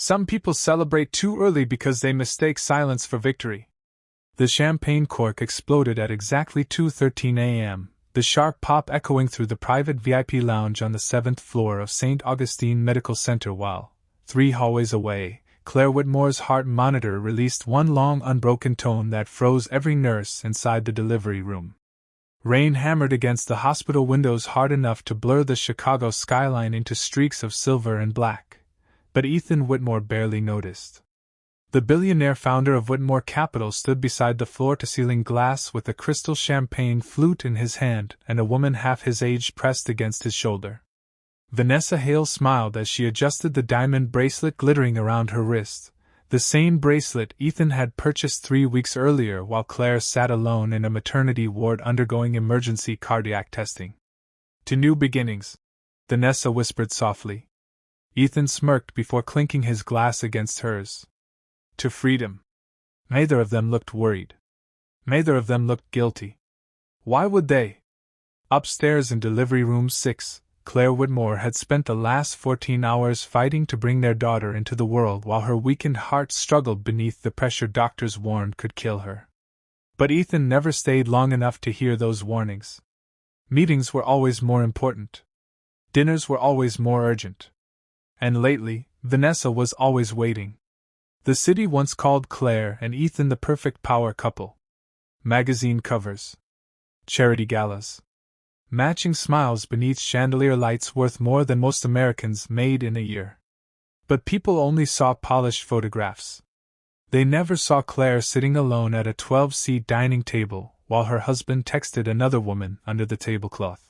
Some people celebrate too early because they mistake silence for victory. The champagne cork exploded at exactly 2:13 a.m., the sharp pop echoing through the private VIP lounge on the 7th floor of St. Augustine Medical Center while, 3 hallways away, Claire Whitmore's heart monitor released one long unbroken tone that froze every nurse inside the delivery room. Rain hammered against the hospital windows hard enough to blur the Chicago skyline into streaks of silver and black, but Ethan Whitmore barely noticed. The billionaire founder of Whitmore Capital stood beside the floor-to-ceiling glass with a crystal champagne flute in his hand and a woman half his age pressed against his shoulder. Vanessa Hale smiled as she adjusted the diamond bracelet glittering around her wrist, the same bracelet Ethan had purchased 3 weeks earlier while Claire sat alone in a maternity ward undergoing emergency cardiac testing. "To new beginnings," Vanessa whispered softly. Ethan smirked before clinking his glass against hers. "To freedom." Neither of them looked worried. Neither of them looked guilty. Why would they? Upstairs in delivery room 6, Claire Whitmore had spent the last 14 hours fighting to bring their daughter into the world while her weakened heart struggled beneath the pressure doctors warned could kill her. But Ethan never stayed long enough to hear those warnings. Meetings were always more important. Dinners were always more urgent. And lately, Vanessa was always waiting. The city once called Claire and Ethan the perfect power couple. Magazine covers. Charity galas. Matching smiles beneath chandelier lights worth more than most Americans made in a year. But people only saw polished photographs. They never saw Claire sitting alone at a 12-seat dining table while her husband texted another woman under the tablecloth.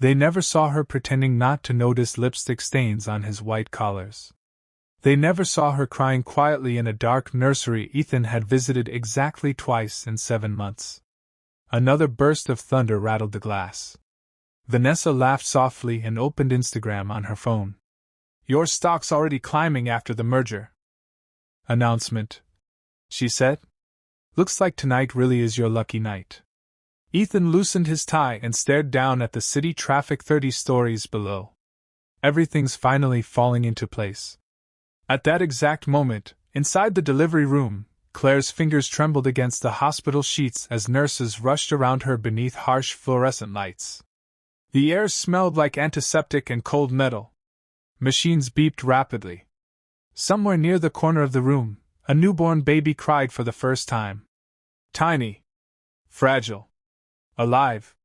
They never saw her pretending not to notice lipstick stains on his white collars. They never saw her crying quietly in a dark nursery Ethan had visited exactly twice in 7 months. Another burst of thunder rattled the glass. Vanessa laughed softly and opened Instagram on her phone. "Your stock's already climbing after the merger announcement," she said. "Looks like tonight really is your lucky night." Ethan loosened his tie and stared down at the city traffic 30 stories below. Everything's finally falling into place. At that exact moment, inside the delivery room, Claire's fingers trembled against the hospital sheets as nurses rushed around her beneath harsh fluorescent lights. The air smelled like antiseptic and cold metal. Machines beeped rapidly. Somewhere near the corner of the room, a newborn baby cried for the first time. Tiny. Fragile. Alive.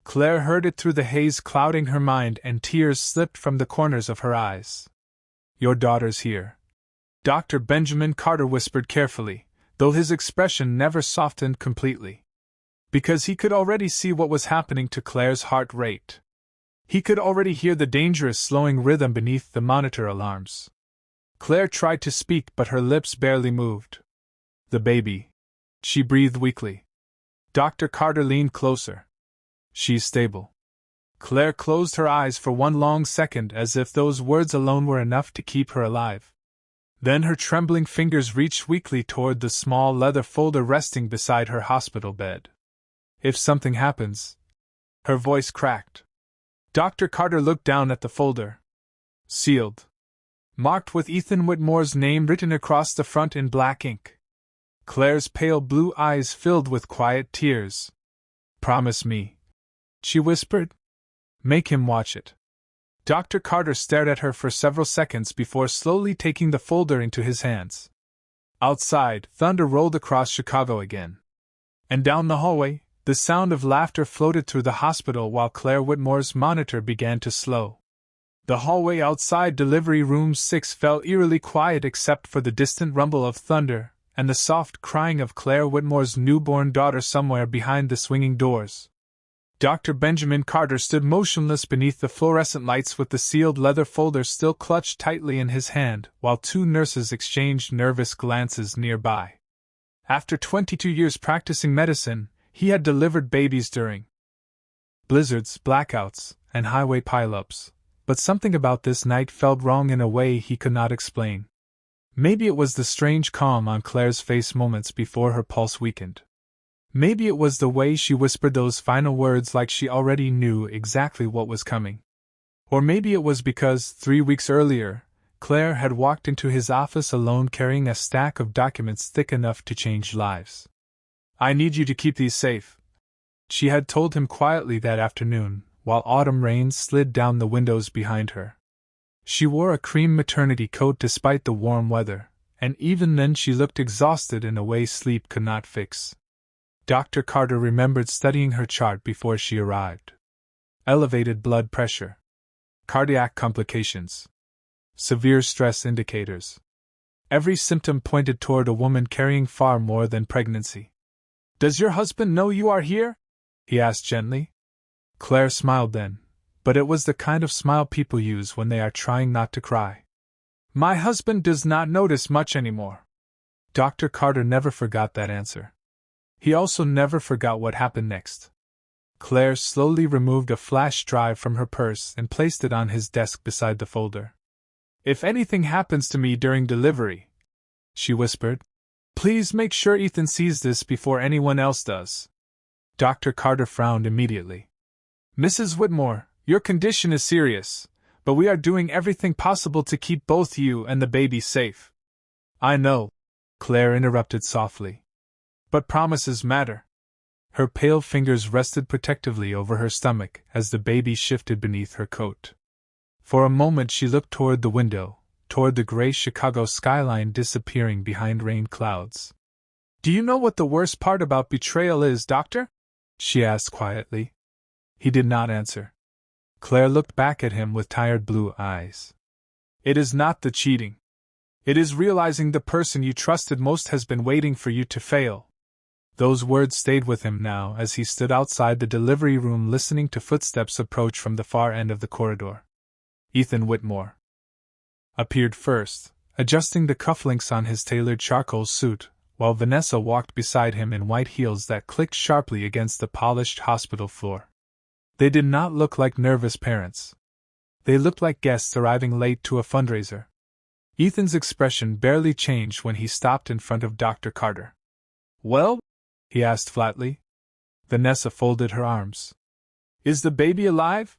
Claire heard it through the haze clouding her mind and tears slipped from the corners of her eyes. "Your daughter's here," Dr. Benjamin Carter whispered carefully, though his expression never softened completely. Because he could already see what was happening to Claire's heart rate. He could already hear the dangerous slowing rhythm beneath the monitor alarms. Claire tried to speak but her lips barely moved. "The baby," she breathed weakly. Dr. Carter leaned closer. "She's stable." Claire closed her eyes for one long second as if those words alone were enough to keep her alive. Then her trembling fingers reached weakly toward the small leather folder resting beside her hospital bed. "If something happens..." Her voice cracked. Dr. Carter looked down at the folder. Sealed. Marked with Ethan Whitmore's name written across the front in black ink. Claire's pale blue eyes filled with quiet tears. "Promise me," she whispered. "Make him watch it." Dr. Carter stared at her for several seconds before slowly taking the folder into his hands. Outside, thunder rolled across Chicago again. And down the hallway, the sound of laughter floated through the hospital while Claire Whitmore's monitor began to slow. The hallway outside delivery room 6 fell eerily quiet except for the distant rumble of thunder and the soft crying of Claire Whitmore's newborn daughter somewhere behind the swinging doors. Dr. Benjamin Carter stood motionless beneath the fluorescent lights with the sealed leather folder still clutched tightly in his hand, while 2 nurses exchanged nervous glances nearby. After 22 years practicing medicine, he had delivered babies during blizzards, blackouts, and highway pileups, but something about this night felt wrong in a way he could not explain. Maybe it was the strange calm on Claire's face moments before her pulse weakened. Maybe it was the way she whispered those final words like she already knew exactly what was coming. Or maybe it was because, 3 weeks earlier, Claire had walked into his office alone carrying a stack of documents thick enough to change lives. "I need you to keep these safe," she had told him quietly that afternoon, while autumn rain slid down the windows behind her. She wore a cream maternity coat despite the warm weather, and even then she looked exhausted in a way sleep could not fix. Dr. Carter remembered studying her chart before she arrived. Elevated blood pressure. Cardiac complications. Severe stress indicators. Every symptom pointed toward a woman carrying far more than pregnancy. "Does your husband know you are here?" he asked gently. Claire smiled then, but it was the kind of smile people use when they are trying not to cry. "My husband does not notice much anymore." Dr. Carter never forgot that answer. He also never forgot what happened next. Claire slowly removed a flash drive from her purse and placed it on his desk beside the folder. "If anything happens to me during delivery," she whispered, "please make sure Ethan sees this before anyone else does." Dr. Carter frowned immediately. "Mrs. Whitmore, your condition is serious, but we are doing everything possible to keep both you and the baby safe." "I know," Claire interrupted softly. "But promises matter." Her pale fingers rested protectively over her stomach as the baby shifted beneath her coat. For a moment she looked toward the window, toward the gray Chicago skyline disappearing behind rain clouds. "Do you know what the worst part about betrayal is, Doctor?" she asked quietly. He did not answer. Claire looked back at him with tired blue eyes. "It is not the cheating. It is realizing the person you trusted most has been waiting for you to fail." Those words stayed with him now as he stood outside the delivery room listening to footsteps approach from the far end of the corridor. Ethan Whitmore appeared first, adjusting the cufflinks on his tailored charcoal suit, while Vanessa walked beside him in white heels that clicked sharply against the polished hospital floor. They did not look like nervous parents. They looked like guests arriving late to a fundraiser. Ethan's expression barely changed when he stopped in front of Dr. Carter. "Well?" he asked flatly. Vanessa folded her arms. "Is the baby alive?"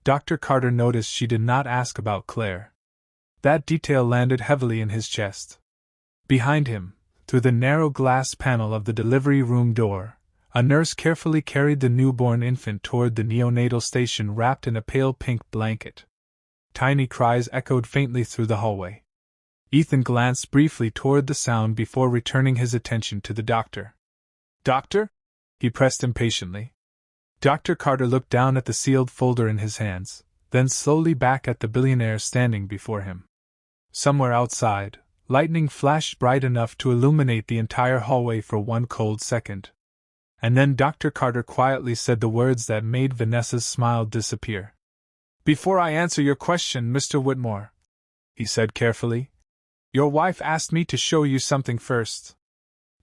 Dr. Carter noticed she did not ask about Claire. That detail landed heavily in his chest. Behind him, through the narrow glass panel of the delivery room door, a nurse carefully carried the newborn infant toward the neonatal station wrapped in a pale pink blanket. Tiny cries echoed faintly through the hallway. Ethan glanced briefly toward the sound before returning his attention to the doctor. "Doctor?" he pressed impatiently. Dr. Carter looked down at the sealed folder in his hands, then slowly back at the billionaire standing before him. Somewhere outside, lightning flashed bright enough to illuminate the entire hallway for one cold second. And then Dr. Carter quietly said the words that made Vanessa's smile disappear. "Before I answer your question, Mr. Whitmore," he said carefully, "your wife asked me to show you something first."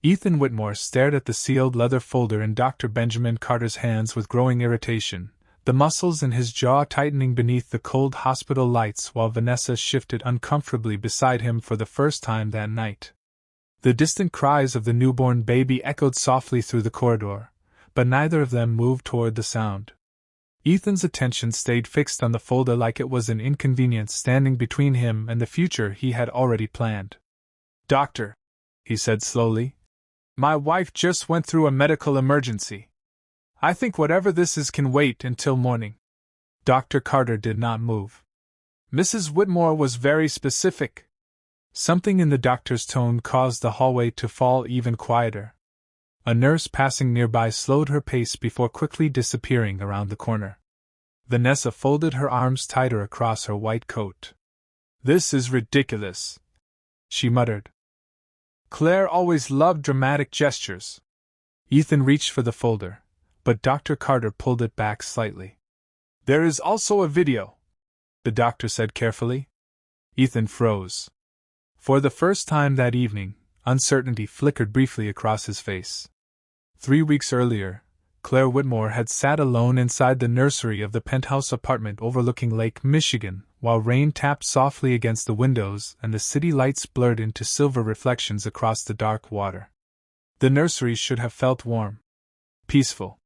Ethan Whitmore stared at the sealed leather folder in Dr. Benjamin Carter's hands with growing irritation, the muscles in his jaw tightening beneath the cold hospital lights while Vanessa shifted uncomfortably beside him for the first time that night. The distant cries of the newborn baby echoed softly through the corridor, but neither of them moved toward the sound. Ethan's attention stayed fixed on the folder like it was an inconvenience standing between him and the future he had already planned. "Doctor," he said slowly, "my wife just went through a medical emergency. I think whatever this is can wait until morning." Dr. Carter did not move. "Mrs. Whitmore was very specific." Something in the doctor's tone caused the hallway to fall even quieter. A nurse passing nearby slowed her pace before quickly disappearing around the corner. Vanessa folded her arms tighter across her white coat. "This is ridiculous," she muttered. "Claire always loved dramatic gestures." Ethan reached for the folder, but Dr. Carter pulled it back slightly. "There is also a video," the doctor said carefully. Ethan froze. For the first time that evening, uncertainty flickered briefly across his face. 3 weeks earlier, Claire Whitmore had sat alone inside the nursery of the penthouse apartment overlooking Lake Michigan, while rain tapped softly against the windows and the city lights blurred into silver reflections across the dark water. The nursery should have felt warm, peaceful.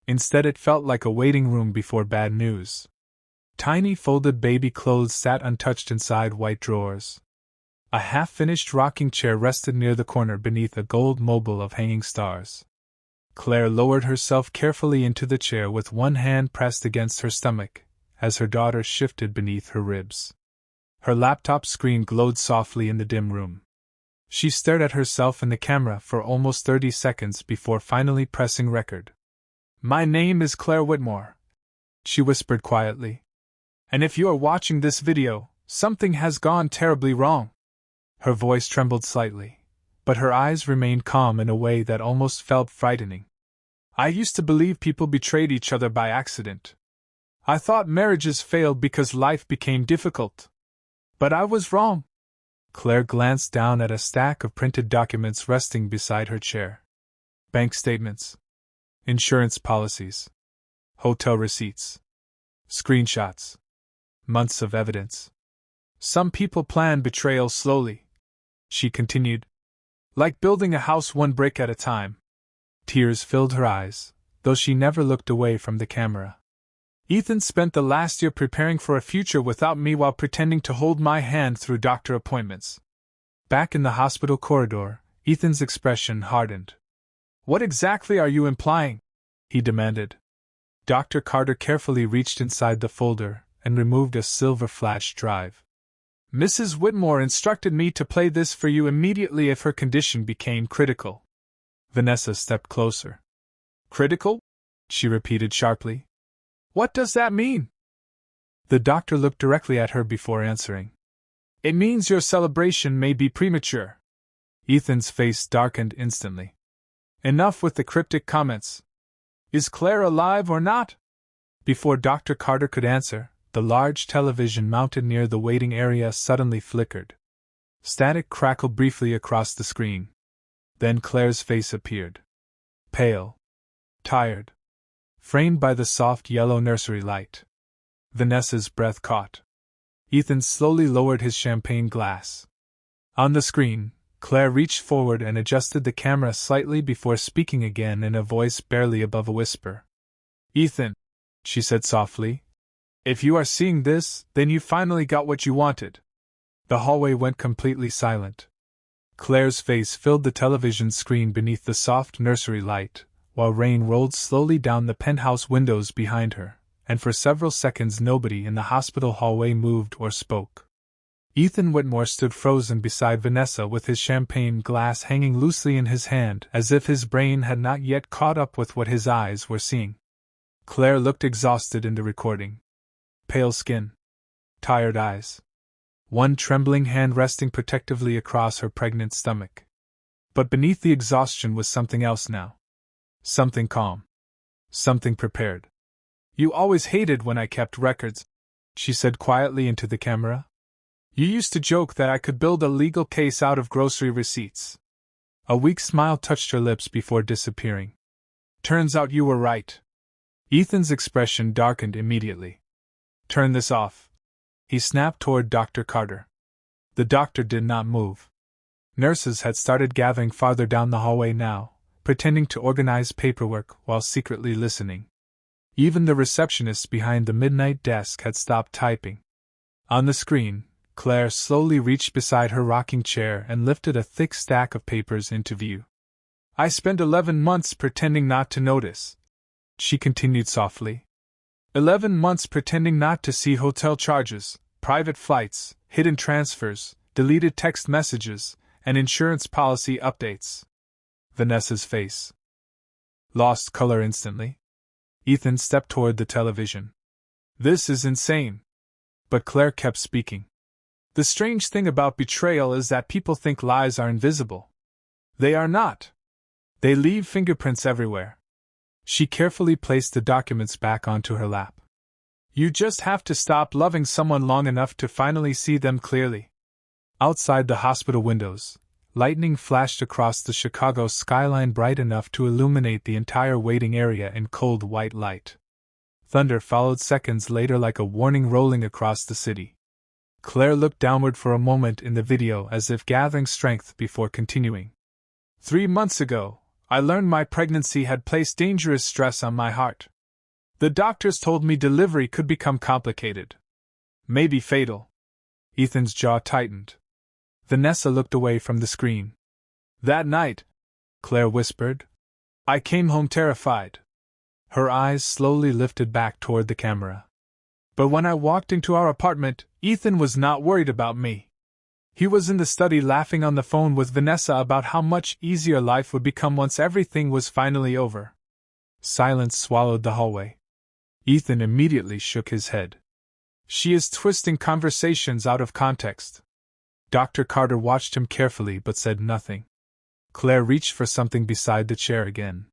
Instead, it felt like a waiting room before bad news. Tiny folded baby clothes sat untouched inside white drawers. A half-finished rocking chair rested near the corner beneath a gold mobile of hanging stars. Claire lowered herself carefully into the chair with one hand pressed against her stomach, as her daughter shifted beneath her ribs. Her laptop screen glowed softly in the dim room. She stared at herself in the camera for almost 30 seconds before finally pressing record. "My name is Claire Whitmore," she whispered quietly. "And if you are watching this video, something has gone terribly wrong." Her voice trembled slightly, but her eyes remained calm in a way that almost felt frightening. "I used to believe people betrayed each other by accident. I thought marriages failed because life became difficult. But I was wrong." Claire glanced down at a stack of printed documents resting beside her chair. Bank statements, insurance policies, hotel receipts, screenshots, months of evidence. "Some people plan betrayal slowly," she continued, "like building a house one brick at a time." Tears filled her eyes, though she never looked away from the camera. "Ethan spent the last year preparing for a future without me while pretending to hold my hand through doctor appointments." Back in the hospital corridor, Ethan's expression hardened. "What exactly are you implying?" he demanded. Dr. Carter carefully reached inside the folder and removed a silver flash drive. "Mrs. Whitmore instructed me to play this for you immediately if her condition became critical." Vanessa stepped closer. "Critical?" she repeated sharply. "What does that mean?" The doctor looked directly at her before answering. "It means your celebration may be premature." Ethan's face darkened instantly. "Enough with the cryptic comments. Is Claire alive or not?" Before Dr. Carter could answer, the large television mounted near the waiting area suddenly flickered. Static crackled briefly across the screen. Then Claire's face appeared. Pale. Tired. Framed by the soft yellow nursery light. Vanessa's breath caught. Ethan slowly lowered his champagne glass. On the screen, Claire reached forward and adjusted the camera slightly before speaking again in a voice barely above a whisper. "Ethan," she said softly, "if you are seeing this, then you finally got what you wanted." The hallway went completely silent. Claire's face filled the television screen beneath the soft nursery light, while rain rolled slowly down the penthouse windows behind her, and for several seconds nobody in the hospital hallway moved or spoke. Ethan Whitmore stood frozen beside Vanessa with his champagne glass hanging loosely in his hand as if his brain had not yet caught up with what his eyes were seeing. Claire looked exhausted in the recording. Pale skin. Tired eyes. One trembling hand resting protectively across her pregnant stomach. But beneath the exhaustion was something else now. Something calm. Something prepared. "You always hated when I kept records," she said quietly into the camera. "You used to joke that I could build a legal case out of grocery receipts." A weak smile touched her lips before disappearing. "Turns out you were right." Ethan's expression darkened immediately. "Turn this off," he snapped toward Dr. Carter. The doctor did not move. Nurses had started gathering farther down the hallway now, pretending to organize paperwork while secretly listening. Even the receptionists behind the midnight desk had stopped typing. On the screen, Claire slowly reached beside her rocking chair and lifted a thick stack of papers into view. "I spent 11 months pretending not to notice," she continued softly. 11 months pretending not to see hotel charges, private flights, hidden transfers, deleted text messages, and insurance policy updates." Vanessa's face lost color instantly. Ethan stepped toward the television. "This is insane." But Claire kept speaking. "The strange thing about betrayal is that people think lies are invisible. They are not. They leave fingerprints everywhere." She carefully placed the documents back onto her lap. "You just have to stop loving someone long enough to finally see them clearly." Outside the hospital windows, lightning flashed across the Chicago skyline bright enough to illuminate the entire waiting area in cold white light. Thunder followed seconds later like a warning rolling across the city. Claire looked downward for a moment in the video as if gathering strength before continuing. 3 months ago, I learned my pregnancy had placed dangerous stress on my heart. The doctors told me delivery could become complicated. Maybe fatal. Ethan's jaw tightened. Vanessa looked away from the screen. That night, Claire whispered, I came home terrified. Her eyes slowly lifted back toward the camera. But when I walked into our apartment, Ethan was not worried about me. He was in the study laughing on the phone with Vanessa about how much easier life would become once everything was finally over. Silence swallowed the hallway. Ethan immediately shook his head. She is twisting conversations out of context. Dr. Carter watched him carefully but said nothing. Claire reached for something beside the chair again.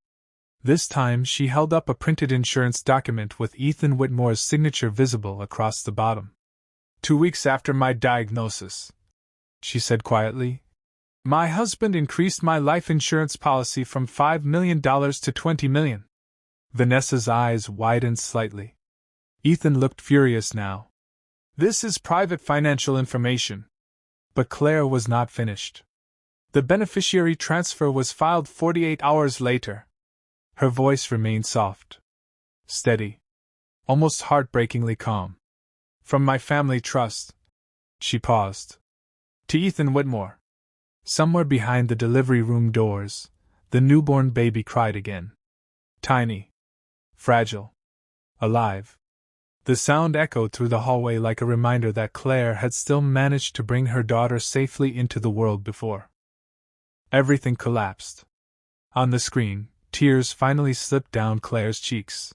This time she held up a printed insurance document with Ethan Whitmore's signature visible across the bottom. 2 weeks after my diagnosis, she said quietly, my husband increased my life insurance policy from $5 million to $20 million. Vanessa's eyes widened slightly. Ethan looked furious now. This is private financial information. But Claire was not finished. The beneficiary transfer was filed 48 hours later. Her voice remained soft, steady, almost heartbreakingly calm. From my family trust, she paused, to Ethan Whitmore. Somewhere behind the delivery room doors, the newborn baby cried again. Tiny, fragile, alive. The sound echoed through the hallway like a reminder that Claire had still managed to bring her daughter safely into the world before. Everything collapsed. On the screen, tears finally slipped down Claire's cheeks.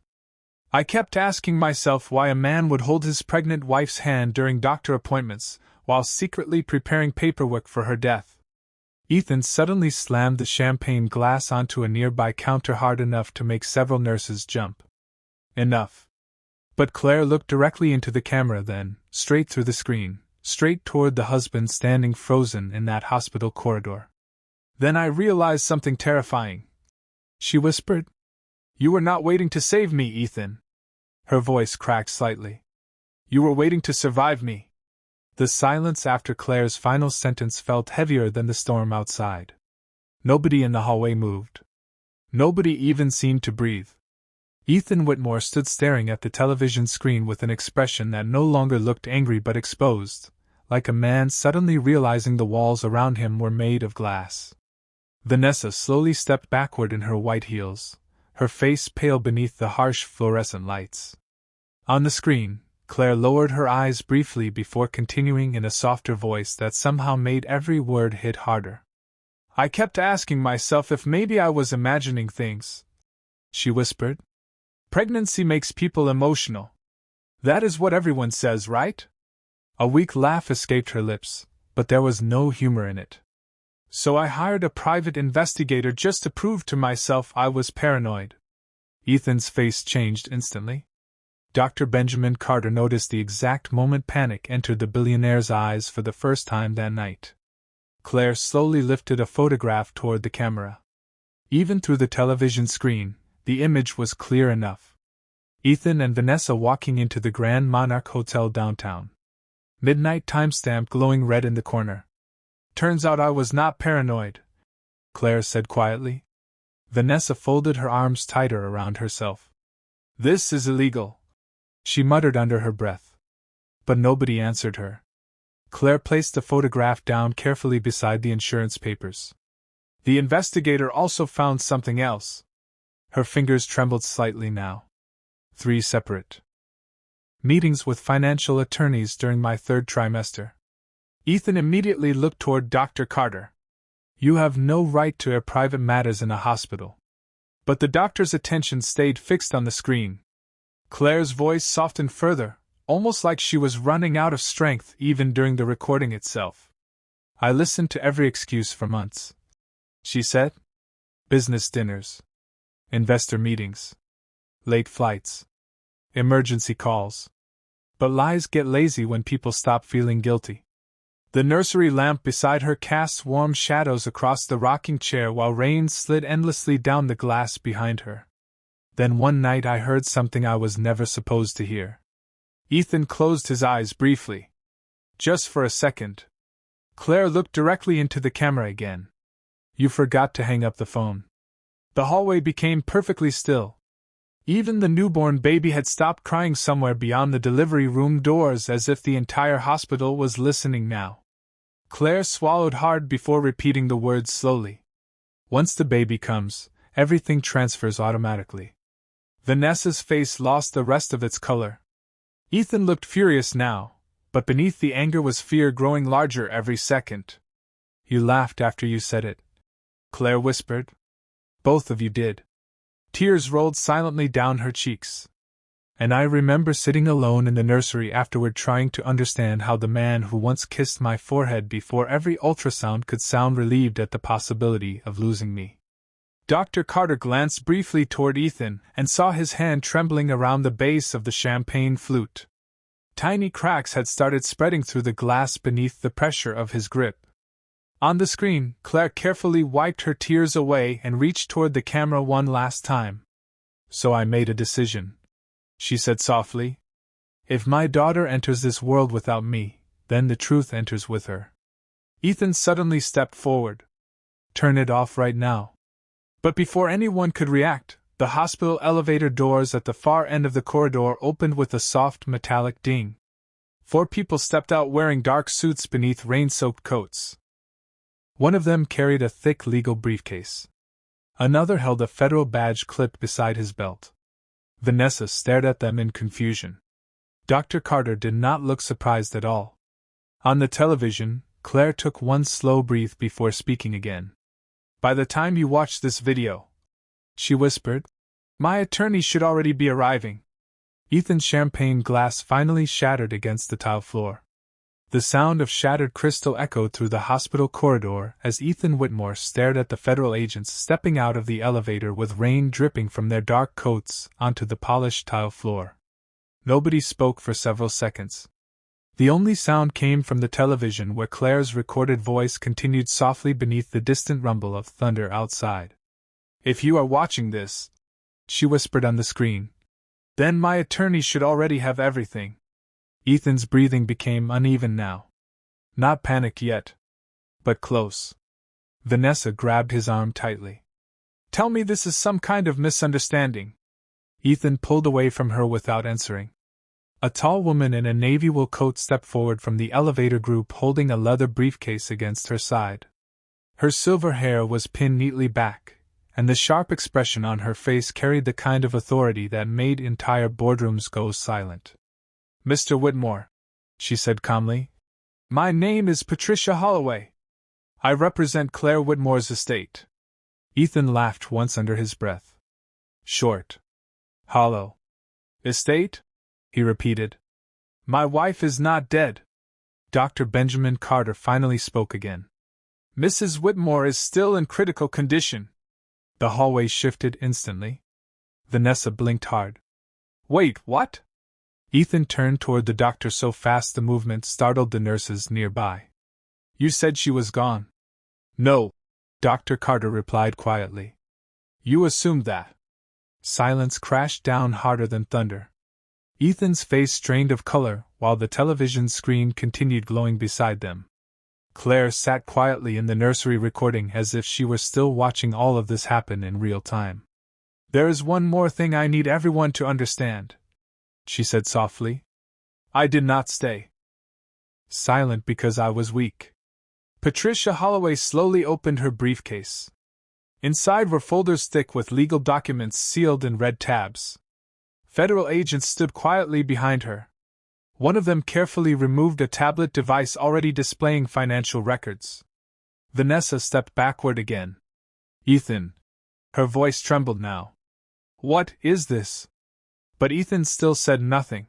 I kept asking myself why a man would hold his pregnant wife's hand during doctor appointments, while secretly preparing paperwork for her death. Ethan suddenly slammed the champagne glass onto a nearby counter hard enough to make several nurses jump. Enough. But Claire looked directly into the camera then, straight through the screen, straight toward the husband standing frozen in that hospital corridor. Then I realized something terrifying. She whispered. You were not waiting to save me, Ethan. Her voice cracked slightly. You were waiting to survive me. The silence after Claire's final sentence felt heavier than the storm outside. Nobody in the hallway moved. Nobody even seemed to breathe. Ethan Whitmore stood staring at the television screen with an expression that no longer looked angry but exposed, like a man suddenly realizing the walls around him were made of glass. Vanessa slowly stepped backward in her white heels, her face pale beneath the harsh fluorescent lights. On the screen, Claire lowered her eyes briefly before continuing in a softer voice that somehow made every word hit harder. I kept asking myself if maybe I was imagining things, she whispered. Pregnancy makes people emotional. That is what everyone says, right? A weak laugh escaped her lips, but there was no humor in it. So I hired a private investigator just to prove to myself I was paranoid. Ethan's face changed instantly. Dr. Benjamin Carter noticed the exact moment panic entered the billionaire's eyes for the first time that night. Claire slowly lifted a photograph toward the camera. Even through the television screen, the image was clear enough. Ethan and Vanessa walking into the Grand Monarch Hotel downtown. Midnight timestamp glowing red in the corner. Turns out I was not paranoid, Claire said quietly. Vanessa folded her arms tighter around herself. This is illegal, she muttered under her breath. But nobody answered her. Claire placed the photograph down carefully beside the insurance papers. The investigator also found something else. Her fingers trembled slightly now. 3 separate meetings with financial attorneys during my 3rd trimester. Ethan immediately looked toward Dr. Carter. You have no right to air private matters in a hospital. But the doctor's attention stayed fixed on the screen. Claire's voice softened further, almost like she was running out of strength even during the recording itself. I listened to every excuse for months, she said. Business dinners, investor meetings, late flights, emergency calls. But lies get lazy when people stop feeling guilty. The nursery lamp beside her cast warm shadows across the rocking chair while rain slid endlessly down the glass behind her. Then one night I heard something I was never supposed to hear. Ethan closed his eyes briefly. Just for a second. Claire looked directly into the camera again. You forgot to hang up the phone. The hallway became perfectly still. Even the newborn baby had stopped crying somewhere beyond the delivery room doors, as if the entire hospital was listening now. Claire swallowed hard before repeating the words slowly. Once the baby comes, everything transfers automatically. Vanessa's face lost the rest of its color. Ethan looked furious now, but beneath the anger was fear growing larger every second. You laughed after you said it, Claire whispered. Both of you did. Tears rolled silently down her cheeks. And I remember sitting alone in the nursery afterward trying to understand how the man who once kissed my forehead before every ultrasound could sound relieved at the possibility of losing me. Dr. Carter glanced briefly toward Ethan and saw his hand trembling around the base of the champagne flute. Tiny cracks had started spreading through the glass beneath the pressure of his grip. On the screen, Claire carefully wiped her tears away and reached toward the camera one last time. So I made a decision, she said softly. If my daughter enters this world without me, then the truth enters with her. Ethan suddenly stepped forward. Turn it off right now. But before anyone could react, the hospital elevator doors at the far end of the corridor opened with a soft metallic ding. 4 people stepped out wearing dark suits beneath rain-soaked coats. One of them carried a thick legal briefcase. Another held a federal badge clipped beside his belt. Vanessa stared at them in confusion. Dr. Carter did not look surprised at all. On the television, Claire took one slow breath before speaking again. By the time you watch this video, she whispered, my attorney should already be arriving. Ethan's champagne glass finally shattered against the tile floor. The sound of shattered crystal echoed through the hospital corridor as Ethan Whitmore stared at the federal agents stepping out of the elevator with rain dripping from their dark coats onto the polished tile floor. Nobody spoke for several seconds. The only sound came from the television, where Claire's recorded voice continued softly beneath the distant rumble of thunder outside. If you are watching this, she whispered on the screen, then my attorney should already have everything. Ethan's breathing became uneven now. Not panic yet, but close. Vanessa grabbed his arm tightly. Tell me this is some kind of misunderstanding. Ethan pulled away from her without answering. A tall woman in a navy wool coat stepped forward from the elevator group holding a leather briefcase against her side. Her silver hair was pinned neatly back, and the sharp expression on her face carried the kind of authority that made entire boardrooms go silent. Mr. Whitmore, she said calmly, my name is Patricia Holloway. I represent Claire Whitmore's estate. Ethan laughed once under his breath. Short. Hollow. Estate? He repeated. My wife is not dead. Dr. Benjamin Carter finally spoke again. Mrs. Whitmore is still in critical condition. The hallway shifted instantly. Vanessa blinked hard. Wait, what? Ethan turned toward the doctor so fast the movement startled the nurses nearby. You said she was gone. No, Dr. Carter replied quietly. You assumed that. Silence crashed down harder than thunder. Ethan's face strained of color while the television screen continued glowing beside them. Claire sat quietly in the nursery recording as if she were still watching all of this happen in real time. There is one more thing I need everyone to understand, she said softly. I did not stay silent because I was weak. Patricia Holloway slowly opened her briefcase. Inside were folders thick with legal documents sealed in red tabs. Federal agents stood quietly behind her. One of them carefully removed a tablet device already displaying financial records. Vanessa stepped backward again. Ethan. Her voice trembled now. What is this? But Ethan still said nothing.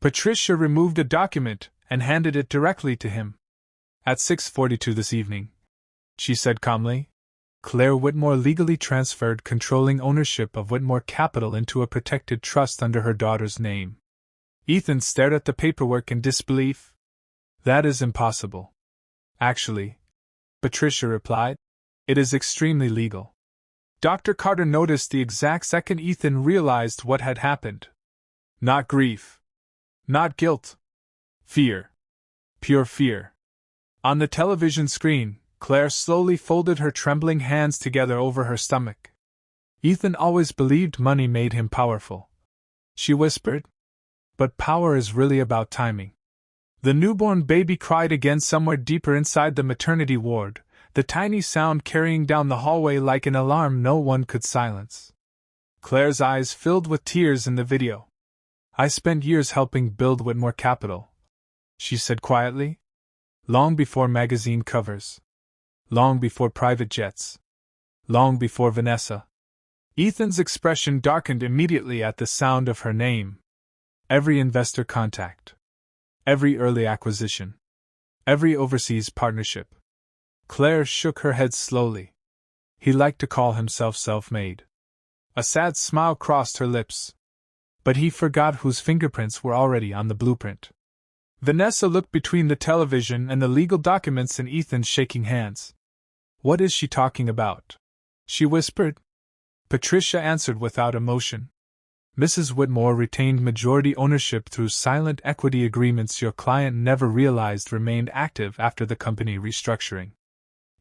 Patricia removed a document and handed it directly to him. At 6:42 this evening, she said calmly, Claire Whitmore legally transferred controlling ownership of Whitmore Capital into a protected trust under her daughter's name. Ethan stared at the paperwork in disbelief. That is impossible. Actually, Patricia replied, it is extremely legal. Dr. Carter noticed the exact second Ethan realized what had happened. Not grief. Not guilt. Fear. Pure fear. On the television screen, Claire slowly folded her trembling hands together over her stomach. Ethan always believed money made him powerful. She whispered. But power is really about timing. The newborn baby cried again somewhere deeper inside the maternity ward, the tiny sound carrying down the hallway like an alarm no one could silence. Claire's eyes filled with tears in the video. I spent years helping build Whitmore Capital, she said quietly. Long before magazine covers. Long before private jets. Long before Vanessa. Ethan's expression darkened immediately at the sound of her name. Every investor contact. Every early acquisition. Every overseas partnership. Claire shook her head slowly. He liked to call himself self-made. A sad smile crossed her lips. But he forgot whose fingerprints were already on the blueprint. Vanessa looked between the television and the legal documents in Ethan's shaking hands. What is she talking about? She whispered. Patricia answered without emotion. Mrs. Whitmore retained majority ownership through silent equity agreements your client never realized remained active after the company restructuring.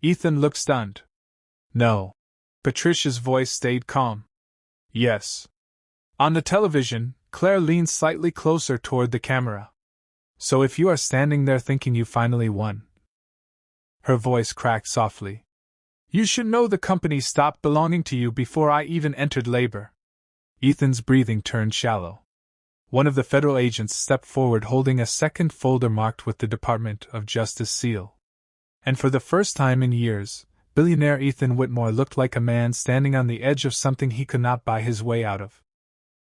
Ethan looked stunned. No. Patricia's voice stayed calm. Yes. On the television, Claire leaned slightly closer toward the camera. So if you are standing there thinking you finally won. Her voice cracked softly. You should know the company stopped belonging to you before I even entered labor. Ethan's breathing turned shallow. One of the federal agents stepped forward holding a second folder marked with the Department of Justice seal. And for the first time in years, billionaire Ethan Whitmore looked like a man standing on the edge of something he could not buy his way out of.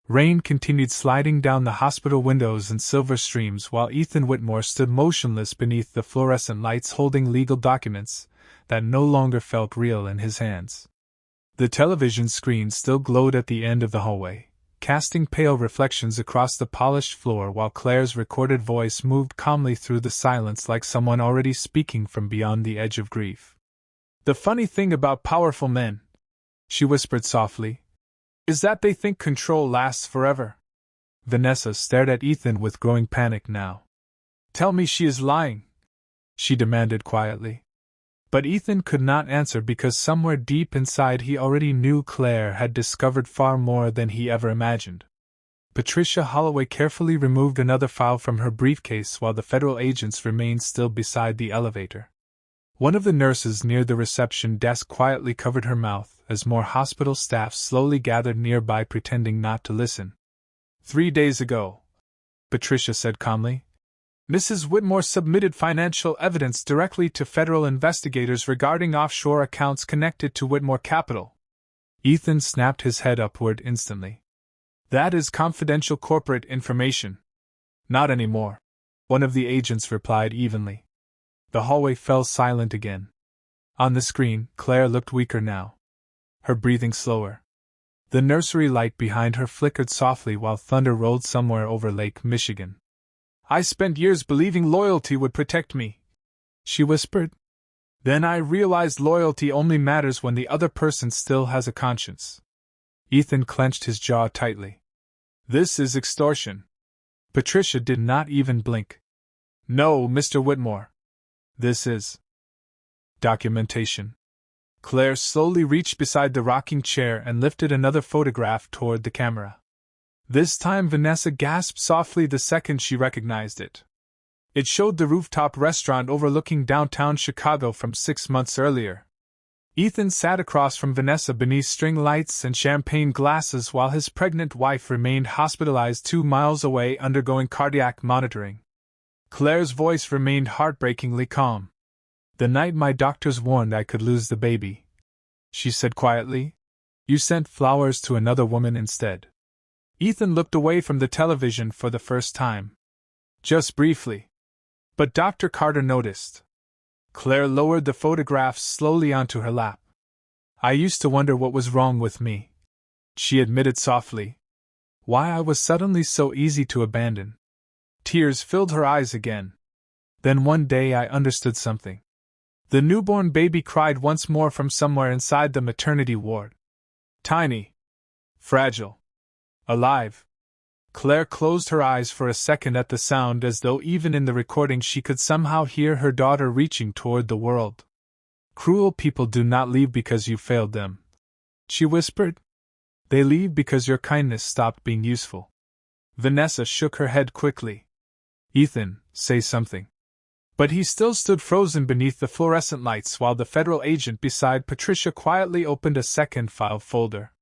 Rain continued sliding down the hospital windows in silver streams while Ethan Whitmore stood motionless beneath the fluorescent lights holding legal documents that no longer felt real in his hands. The television screen still glowed at the end of the hallway, casting pale reflections across the polished floor while Claire's recorded voice moved calmly through the silence like someone already speaking from beyond the edge of grief. The funny thing about powerful men, she whispered softly, is that they think control lasts forever. Vanessa stared at Ethan with growing panic now. Tell me she is lying, she demanded quietly. But Ethan could not answer because somewhere deep inside he already knew Claire had discovered far more than he ever imagined. Patricia Holloway carefully removed another file from her briefcase while the federal agents remained still beside the elevator. One of the nurses near the reception desk quietly covered her mouth as more hospital staff slowly gathered nearby pretending not to listen. 3 days ago, Patricia said calmly, Mrs. Whitmore submitted financial evidence directly to federal investigators regarding offshore accounts connected to Whitmore Capital. Ethan snapped his head upward instantly. That is confidential corporate information. Not anymore, one of the agents replied evenly. The hallway fell silent again. On the screen, Claire looked weaker now. Her breathing slower. The nursery light behind her flickered softly while thunder rolled somewhere over Lake Michigan. I spent years believing loyalty would protect me, she whispered. Then I realized loyalty only matters when the other person still has a conscience. Ethan clenched his jaw tightly. This is extortion. Patricia did not even blink. No, Mr. Whitmore. This is documentation. Claire slowly reached beside the rocking chair and lifted another photograph toward the camera. This time Vanessa gasped softly the second she recognized it. It showed the rooftop restaurant overlooking downtown Chicago from 6 months earlier. Ethan sat across from Vanessa beneath string lights and champagne glasses while his pregnant wife remained hospitalized 2 miles away undergoing cardiac monitoring. Claire's voice remained heartbreakingly calm. The night my doctors warned I could lose the baby, she said quietly, you sent flowers to another woman instead. Ethan looked away from the television for the first time. Just briefly. But Dr. Carter noticed. Claire lowered the photographs slowly onto her lap. I used to wonder what was wrong with me, she admitted softly. Why I was suddenly so easy to abandon. Tears filled her eyes again. Then one day I understood something. The newborn baby cried once more from somewhere inside the maternity ward. Tiny. Fragile. Alive. Claire closed her eyes for a second at the sound as though even in the recording she could somehow hear her daughter reaching toward the world. Cruel people do not leave because you failed them, she whispered. They leave because your kindness stopped being useful. Vanessa shook her head quickly. Ethan, say something. But he still stood frozen beneath the fluorescent lights while the federal agent beside Patricia quietly opened a second file folder.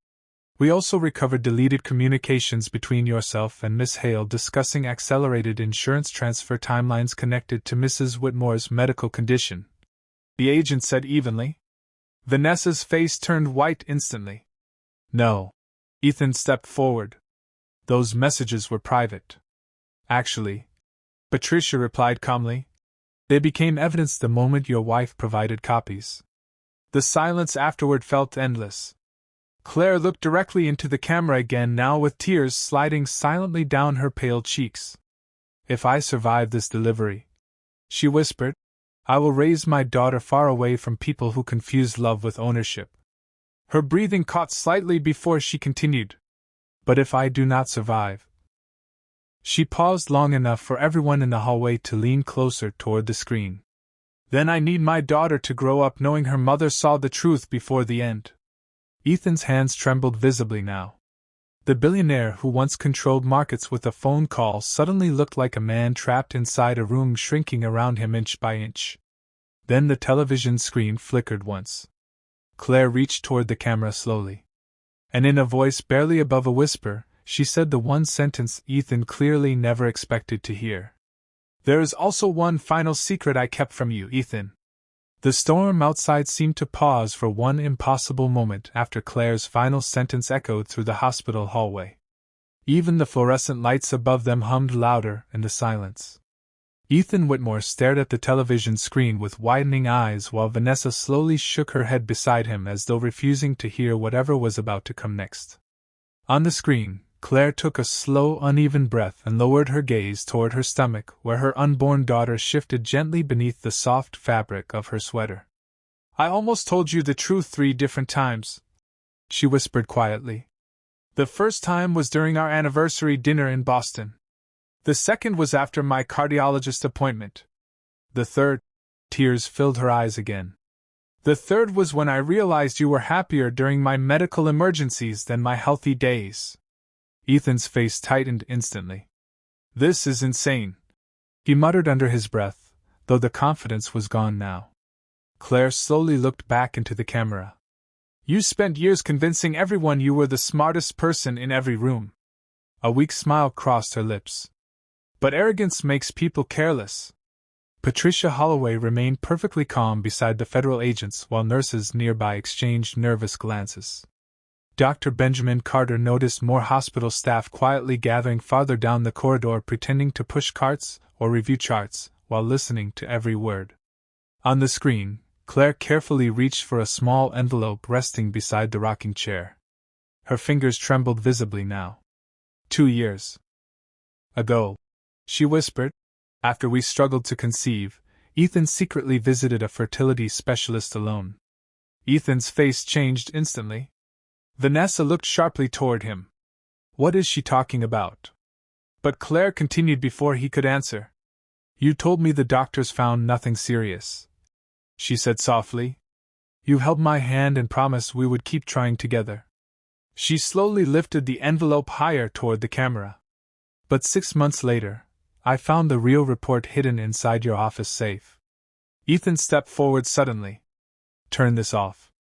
We also recovered deleted communications between yourself and Miss Hale discussing accelerated insurance transfer timelines connected to Mrs. Whitmore's medical condition, the agent said evenly. Vanessa's face turned white instantly. No. Ethan stepped forward. Those messages were private. Actually, Patricia replied calmly. They became evidence the moment your wife provided copies. The silence afterward felt endless. Claire looked directly into the camera again, now with tears sliding silently down her pale cheeks. If I survive this delivery, she whispered, I will raise my daughter far away from people who confuse love with ownership. Her breathing caught slightly before she continued. But if I do not survive. She paused long enough for everyone in the hallway to lean closer toward the screen. Then I need my daughter to grow up knowing her mother saw the truth before the end. Ethan's hands trembled visibly now. The billionaire who once controlled markets with a phone call suddenly looked like a man trapped inside a room shrinking around him inch by inch. Then the television screen flickered once. Claire reached toward the camera slowly. And in a voice barely above a whisper, she said the one sentence Ethan clearly never expected to hear. There is also one final secret I kept from you, Ethan. The storm outside seemed to pause for one impossible moment after Claire's final sentence echoed through the hospital hallway. Even the fluorescent lights above them hummed louder in the silence. Ethan Whitmore stared at the television screen with widening eyes while Vanessa slowly shook her head beside him as though refusing to hear whatever was about to come next. On the screen, Claire took a slow, uneven breath and lowered her gaze toward her stomach, where her unborn daughter shifted gently beneath the soft fabric of her sweater. I almost told you the truth 3 different times, she whispered quietly. The first time was during our anniversary dinner in Boston. The second was after my cardiologist appointment. The third, tears filled her eyes again. The third was when I realized you were happier during my medical emergencies than my healthy days. Ethan's face tightened instantly. This is insane, he muttered under his breath, though the confidence was gone now. Claire slowly looked back into the camera. You spent years convincing everyone you were the smartest person in every room. A weak smile crossed her lips. But arrogance makes people careless. Patricia Holloway remained perfectly calm beside the federal agents while nurses nearby exchanged nervous glances. Dr. Benjamin Carter noticed more hospital staff quietly gathering farther down the corridor, pretending to push carts or review charts while listening to every word. On the screen, Claire carefully reached for a small envelope resting beside the rocking chair. Her fingers trembled visibly now. 2 years ago, she whispered, after we struggled to conceive, Ethan secretly visited a fertility specialist alone. Ethan's face changed instantly. Vanessa looked sharply toward him. What is she talking about? But Claire continued before he could answer. You told me the doctors found nothing serious, she said softly. You held my hand and promised we would keep trying together. She slowly lifted the envelope higher toward the camera. But 6 months later, I found the real report hidden inside your office safe. Ethan stepped forward suddenly. Turn this off.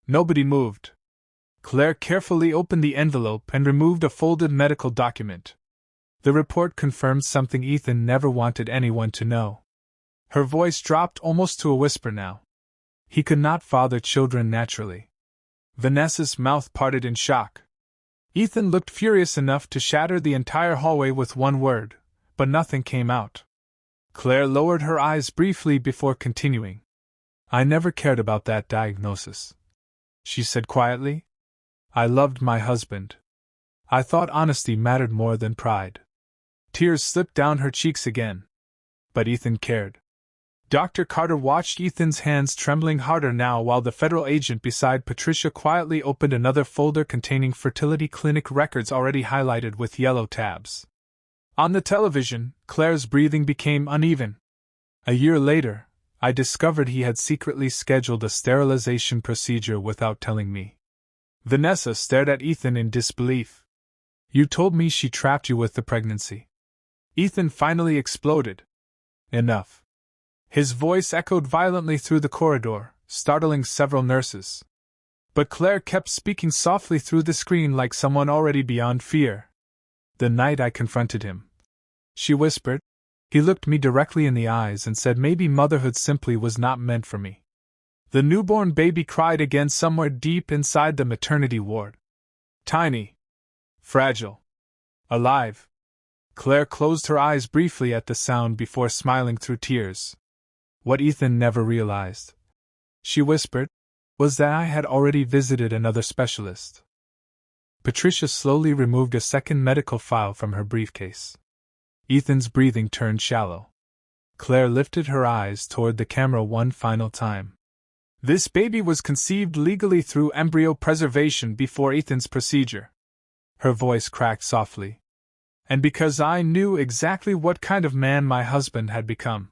Nobody moved. Claire carefully opened the envelope and removed a folded medical document. The report confirmed something Ethan never wanted anyone to know. Her voice dropped almost to a whisper now. He could not father children naturally. Vanessa's mouth parted in shock. Ethan looked furious enough to shatter the entire hallway with one word, but nothing came out. Claire lowered her eyes briefly before continuing. I never cared about that diagnosis, she said quietly. I loved my husband. I thought honesty mattered more than pride. Tears slipped down her cheeks again. But Ethan cared. Dr. Carter watched Ethan's hands trembling harder now while the federal agent beside Patricia quietly opened another folder containing fertility clinic records already highlighted with yellow tabs. On the television, Claire's breathing became uneven. A year later, I discovered he had secretly scheduled a sterilization procedure without telling me. Vanessa stared at Ethan in disbelief. You told me she trapped you with the pregnancy. Ethan finally exploded. Enough. His voice echoed violently through the corridor, startling several nurses. But Claire kept speaking softly through the screen like someone already beyond fear. The night I confronted him, she whispered, he looked me directly in the eyes and said maybe motherhood simply was not meant for me. The newborn baby cried again somewhere deep inside the maternity ward. Tiny. Fragile. Alive. Claire closed her eyes briefly at the sound before smiling through tears. What Ethan never realized, she whispered, was that I had already visited another specialist. Patricia slowly removed a second medical file from her briefcase. Ethan's breathing turned shallow. Claire lifted her eyes toward the camera one final time. This baby was conceived legally through embryo preservation before Ethan's procedure. Her voice cracked softly. And because I knew exactly what kind of man my husband had become.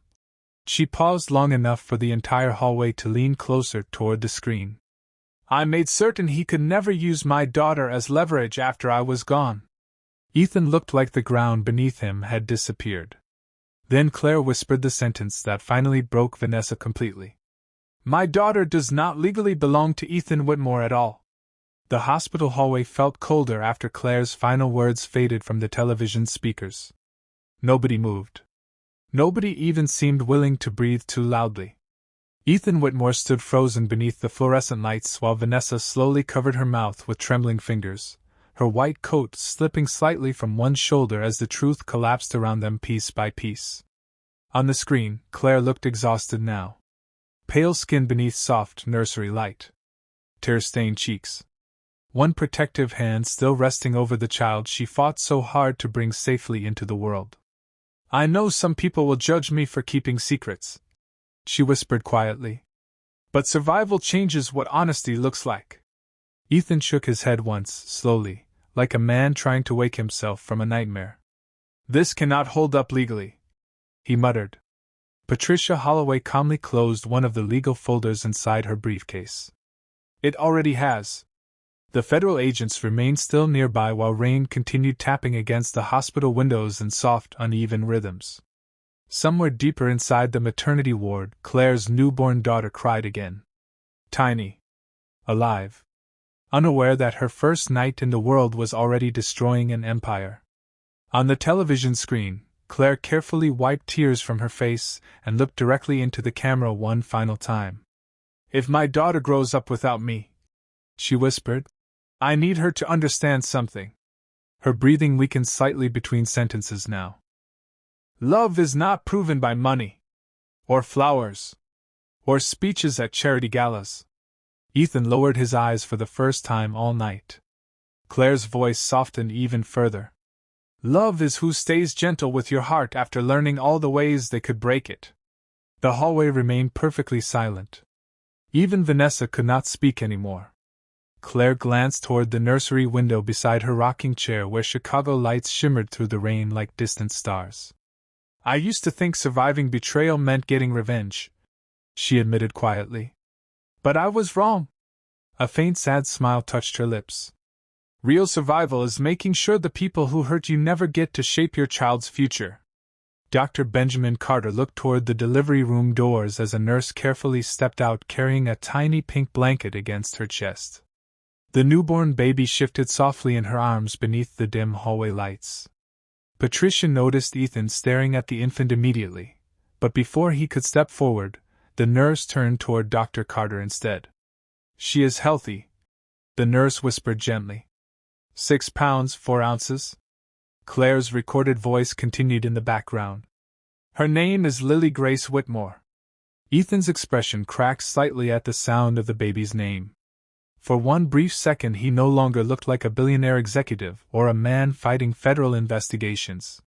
She paused long enough for the entire hallway to lean closer toward the screen. I made certain he could never use my daughter as leverage after I was gone. Ethan looked like the ground beneath him had disappeared. Then Claire whispered the sentence that finally broke Vanessa completely. My daughter does not legally belong to Ethan Whitmore at all. The hospital hallway felt colder after Claire's final words faded from the television speakers. Nobody moved. Nobody even seemed willing to breathe too loudly. Ethan Whitmore stood frozen beneath the fluorescent lights while Vanessa slowly covered her mouth with trembling fingers, her white coat slipping slightly from one shoulder as the truth collapsed around them piece by piece. On the screen, Claire looked exhausted now. Pale skin beneath soft nursery light. Tear-stained cheeks. One protective hand still resting over the child she fought so hard to bring safely into the world. I know some people will judge me for keeping secrets, she whispered quietly. But survival changes what honesty looks like. Ethan shook his head once, slowly, like a man trying to wake himself from a nightmare. This cannot hold up legally, he muttered. Patricia Holloway calmly closed one of the legal folders inside her briefcase. It already has. The federal agents remained still nearby while rain continued tapping against the hospital windows in soft, uneven rhythms. Somewhere deeper inside the maternity ward, Claire's newborn daughter cried again. Tiny. Alive. Unaware that her first night in the world was already destroying an empire. On the television screen, Claire carefully wiped tears from her face and looked directly into the camera one final time. If my daughter grows up without me, she whispered, I need her to understand something. Her breathing weakened slightly between sentences now. Love is not proven by money, or flowers, or speeches at charity galas. Ethan lowered his eyes for the first time all night. Claire's voice softened even further. Love is who stays gentle with your heart after learning all the ways they could break it. The hallway remained perfectly silent. Even Vanessa could not speak anymore. Claire glanced toward the nursery window beside her rocking chair where Chicago lights shimmered through the rain like distant stars. I used to think surviving betrayal meant getting revenge, she admitted quietly. But I was wrong. A faint sad smile touched her lips. Real survival is making sure the people who hurt you never get to shape your child's future. Dr. Benjamin Carter looked toward the delivery room doors as a nurse carefully stepped out carrying a tiny pink blanket against her chest. The newborn baby shifted softly in her arms beneath the dim hallway lights. Patricia noticed Ethan staring at the infant immediately, but before he could step forward, the nurse turned toward Dr. Carter instead. She is healthy, the nurse whispered gently. 6 pounds, 4 ounces? Claire's recorded voice continued in the background. Her name is Lily Grace Whitmore. Ethan's expression cracked slightly at the sound of the baby's name. For one brief second he no longer looked like a billionaire executive or a man fighting federal investigations.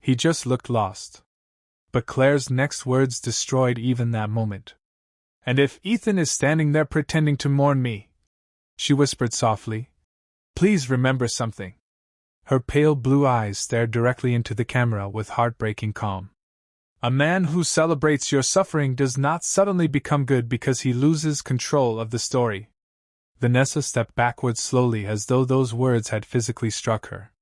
He just looked lost. But Claire's next words destroyed even that moment. And if Ethan is standing there pretending to mourn me, she whispered softly, please remember something. Her pale blue eyes stared directly into the camera with heartbreaking calm. A man who celebrates your suffering does not suddenly become good because he loses control of the story. Vanessa stepped backwards slowly as though those words had physically struck her.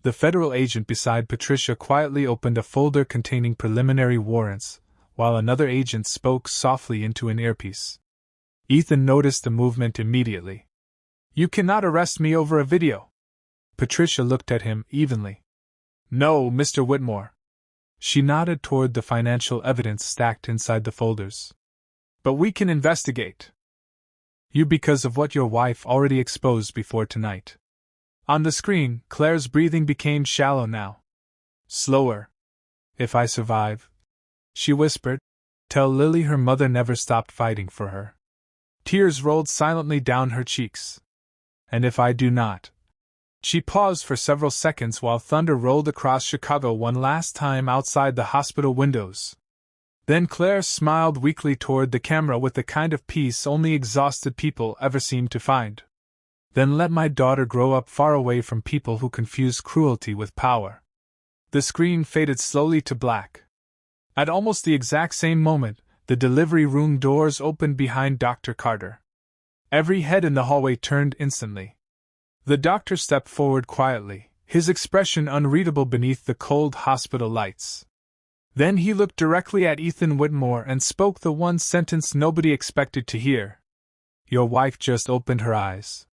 The federal agent beside Patricia quietly opened a folder containing preliminary warrants, while another agent spoke softly into an earpiece. Ethan noticed the movement immediately. "You cannot arrest me over a video." Patricia looked at him evenly. "No, Mr. Whitmore." She nodded toward the financial evidence stacked inside the folders. "But we can investigate you because of what your wife already exposed before tonight." On the screen, Claire's breathing became shallow now. Slower. "If I survive," she whispered, "tell Lily her mother never stopped fighting for her." Tears rolled silently down her cheeks. "And if I do not?" She paused for several seconds while thunder rolled across Chicago one last time outside the hospital windows. Then Claire smiled weakly toward the camera with the kind of peace only exhausted people ever seem to find. "Then let my daughter grow up far away from people who confuse cruelty with power." The screen faded slowly to black. At almost the exact same moment, the delivery room doors opened behind Dr. Carter. Every head in the hallway turned instantly. The doctor stepped forward quietly, his expression unreadable beneath the cold hospital lights. Then he looked directly at Ethan Whitmore and spoke the one sentence nobody expected to hear. "Your wife just opened her eyes."